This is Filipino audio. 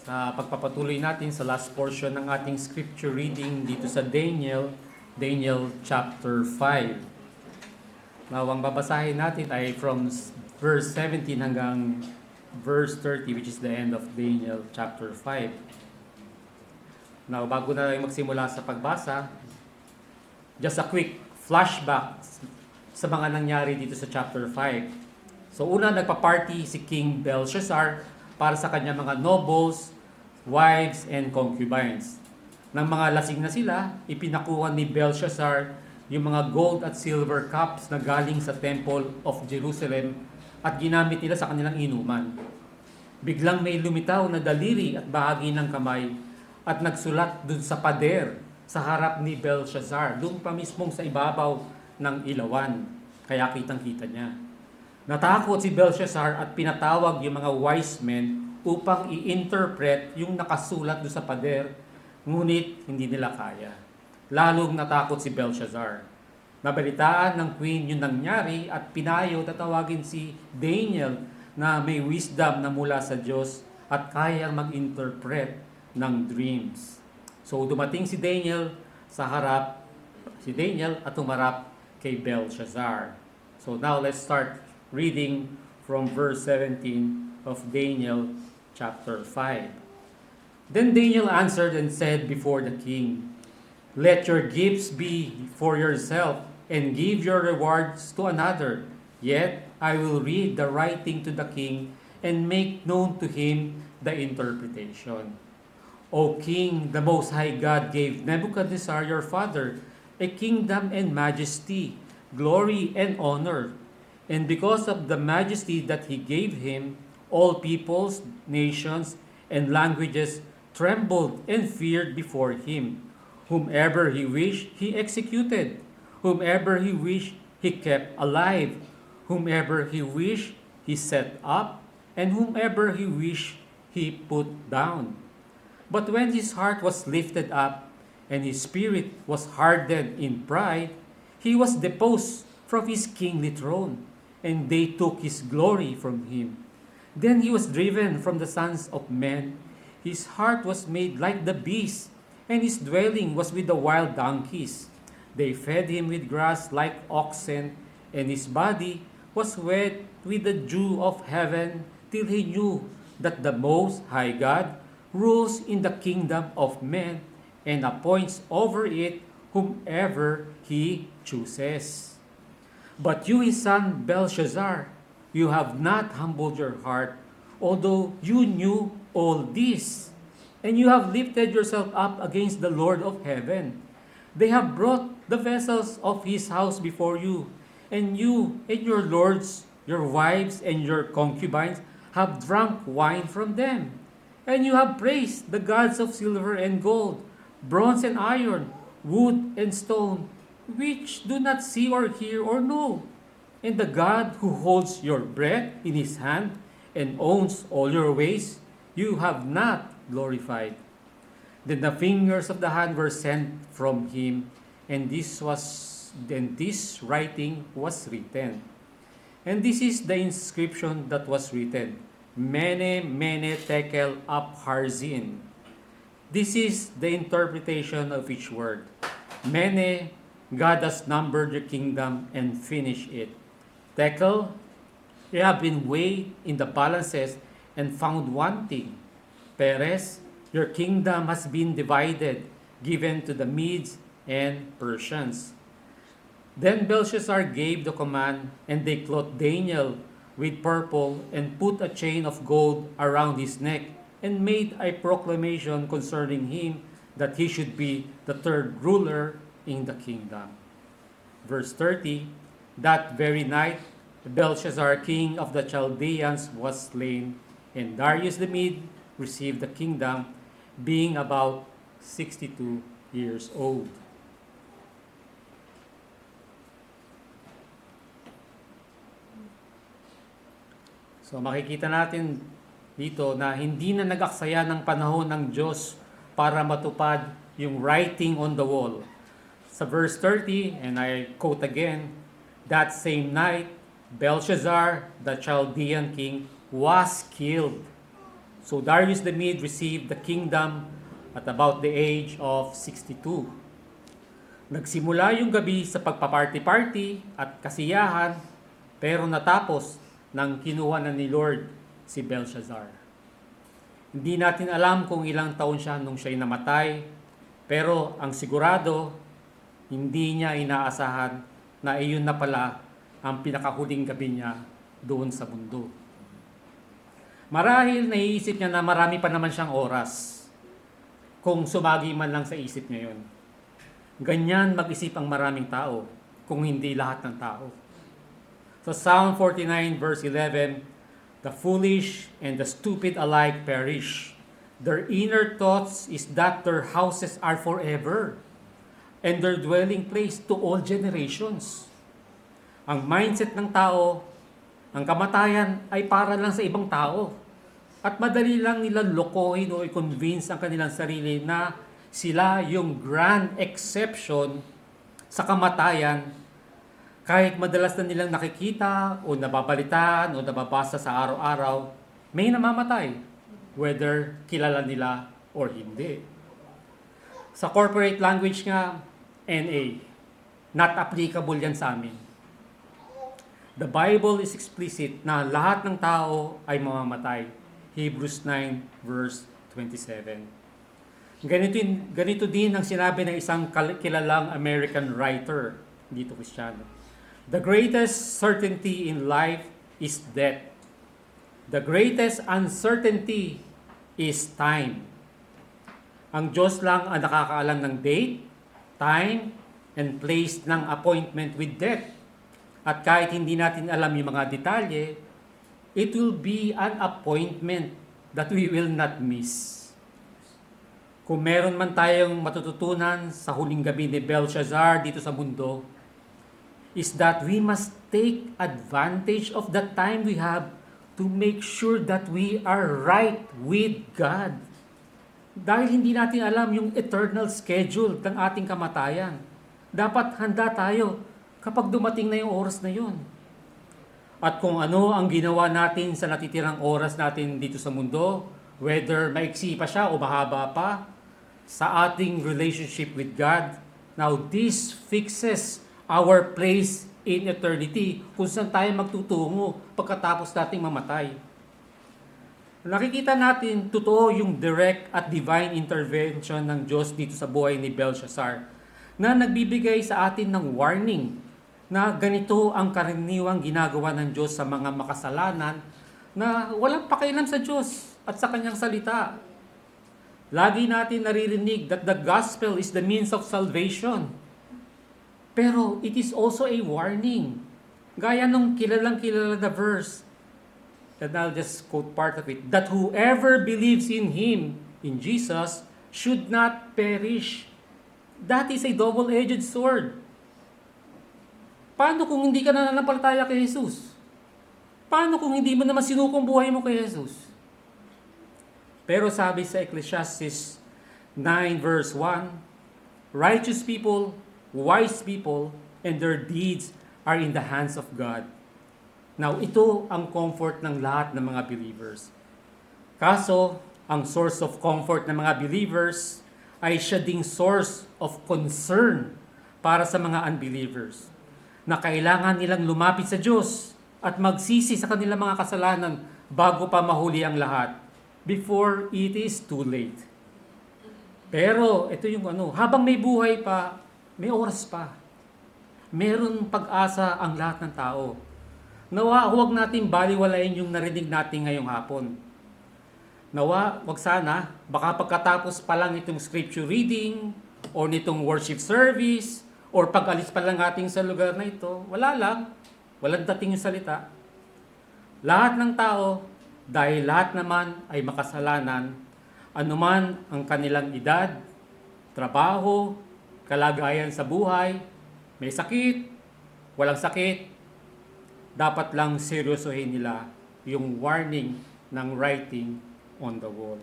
Sa pagpapatuloy natin sa last portion ng ating scripture reading dito sa Daniel chapter 5. Now, ang babasahin natin ay from verse 17 hanggang verse 30, which is the end of Daniel chapter 5. Now, bago na tayo magsimula sa pagbasa, just a quick flashback sa mga nangyari dito sa chapter 5. So, una, nagpa-party si King Belshazzar para sa kanya mga nobles, wives, and concubines. Nang mga lasing na sila, ipinakuha ni Belshazzar yung mga gold at silver cups na galing sa Temple of Jerusalem at ginamit nila sa kanilang inuman. Biglang may lumitaw na daliri at bahagi ng kamay at nagsulat dun sa pader sa harap ni Belshazzar, dun pa mismong sa ibabaw ng ilawan. Kaya kitang-kita niya. Natakot si Belshazzar at pinatawag yung mga wise men upang i-interpret yung nakasulat doon sa pader, ngunit hindi nila kaya. Lalong natakot si Belshazzar. Nabalitaan ng queen yung nangyari at pinayo tatawagin si Daniel na may wisdom na mula sa Diyos at kayang mag-interpret ng dreams. So dumating si Daniel at tumarap kay Belshazzar. So now let's start reading from verse 17 of Daniel chapter 5. Then Daniel answered and said before the king, "Let your gifts be for yourself, and give your rewards to another. Yet I will read the writing to the king, and make known to him the interpretation. O king, the Most High God gave Nebuchadnezzar your father a kingdom and majesty, glory and honor. And because of the majesty that he gave him, all peoples, nations, and languages trembled and feared before him. Whomever he wished, he executed. Whomever he wished, he kept alive. Whomever he wished, he set up. And whomever he wished, he put down. But when his heart was lifted up, and his spirit was hardened in pride, he was deposed from his kingly throne, and they took his glory from him. Then he was driven from the sons of men. His heart was made like the beast, and his dwelling was with the wild donkeys. They fed him with grass like oxen, and his body was wet with the dew of heaven, till he knew that the Most High God rules in the kingdom of men, and appoints over it whomever he chooses. But you, his son Belshazzar, you have not humbled your heart, although you knew all this. And you have lifted yourself up against the Lord of heaven. They have brought the vessels of his house before you, and you and your lords, your wives, and your concubines have drunk wine from them. And you have praised the gods of silver and gold, bronze and iron, wood and stone, which do not see or hear or know. And the God who holds your breath in his hand and owns all your ways, you have not glorified. Then the fingers of the hand were sent from him, and this writing was written. And this is the inscription that was written: Mene, Mene, Tekel, Upharzin. This is the interpretation of each word. Mene, God has numbered your kingdom and finished it. Tekel, you have been weighed in the balances and found wanting. Peres, your kingdom has been divided, given to the Medes and Persians. Then Belshazzar gave the command, and they clothed Daniel with purple and put a chain of gold around his neck, and made a proclamation concerning him that he should be the third ruler in the kingdom. Verse 30, that very night, Belshazzar, king of the Chaldeans, was slain, and Darius the Mede received the kingdom, being about 62 years old. So makikita natin dito na hindi na nag-aksaya ng panahon ng Diyos para matupad yung writing on the wall. Sa verse 30, and I quote again, that same night, Belshazzar, the Chaldean king, was killed. So Darius the Mede received the kingdom at about the age of 62. Nagsimula yung gabi sa pagpaparty-party at kasiyahan, pero natapos nang kinuha na ni Lord si Belshazzar. Hindi natin alam kung ilang taon siya nung siya'y namatay, pero ang sigurado, hindi niya inaasahan na iyon na pala ang pinakahuling gabi niya doon sa mundo. Marahil naiisip niya na marami pa naman siyang oras kung sumagi man lang sa isip niya yun. Ganyan mag-isip ang maraming tao, kung hindi lahat ng tao. So Psalm 49 verse 11, "The foolish and the stupid alike perish. Their inner thoughts is that their houses are forever, and their dwelling place to all generations." Ang mindset ng tao, ang kamatayan ay para lang sa ibang tao. At madali lang nila lokohin o i-convince ang kanilang sarili na sila yung grand exception sa kamatayan, kahit madalas na nilang nakikita o nababalitaan o nababasa sa araw-araw, may namamatay, whether kilala nila or hindi. Sa corporate language nga, NA, not applicable yan sa amin. The Bible is explicit na lahat ng tao ay mamamatay. Hebrews 9 verse 27. Ganito din ang sinabi ng isang kilalang American writer, dito Kristiyano. The greatest certainty in life is death. The greatest uncertainty is time. Ang Diyos lang ang nakakaalam ng date, time, and place ng appointment with death. At kahit hindi natin alam yung mga detalye, it will be an appointment that we will not miss. Kung meron man tayong matututunan sa huling gabi ni Belshazzar dito sa mundo, is that we must take advantage of the time we have to make sure that we are right with God. Dahil hindi natin alam yung eternal schedule ng ating kamatayan. Dapat handa tayo kapag dumating na yung oras na yun. At kung ano ang ginawa natin sa natitirang oras natin dito sa mundo, whether maiksi pa siya o mahaba pa, sa ating relationship with God, now this fixes our place in eternity kung saan tayo magtutungo pagkatapos nating mamatay. Nakikita natin totoo yung direct at divine intervention ng Diyos dito sa buhay ni Belshazzar na nagbibigay sa atin ng warning na ganito ang karaniwang ginagawa ng Diyos sa mga makasalanan na walang pakialam sa Diyos at sa kanyang salita. Lagi natin naririnig that the gospel is the means of salvation. Pero it is also a warning. Gaya nung kilalang-kilala na verse, and I'll just quote part of it, that whoever believes in Him, in Jesus, should not perish. That is a double-edged sword. Paano kung hindi ka nananampalataya kay Jesus? Paano kung hindi mo naman sinukong buhay mo kay Jesus? Pero sabi sa Ecclesiastes 9 verse 1, righteous people, wise people, and their deeds are in the hands of God. Now, ito ang comfort ng lahat ng mga believers. Kaso, ang source of comfort ng mga believers ay siya ding source of concern para sa mga unbelievers na kailangan nilang lumapit sa Diyos at magsisi sa kanilang mga kasalanan bago pa mahuli ang lahat, before it is too late. Pero ito yung habang may buhay pa, may oras pa. Meron pag-asa ang lahat ng tao. Nawa, huwag natin baliwalain yung narinig natin ngayong hapon. Nawa, wag sana, baka pagkatapos pa lang itong scripture reading, o nitong worship service, or pag-alis pa lang ating sa lugar na ito, wala lang, walang dating yung salita. Lahat ng tao, dahil lahat naman ay makasalanan, anuman ang kanilang edad, trabaho, kalagayan sa buhay, may sakit, walang sakit, dapat lang seryosohin nila yung warning ng writing on the wall.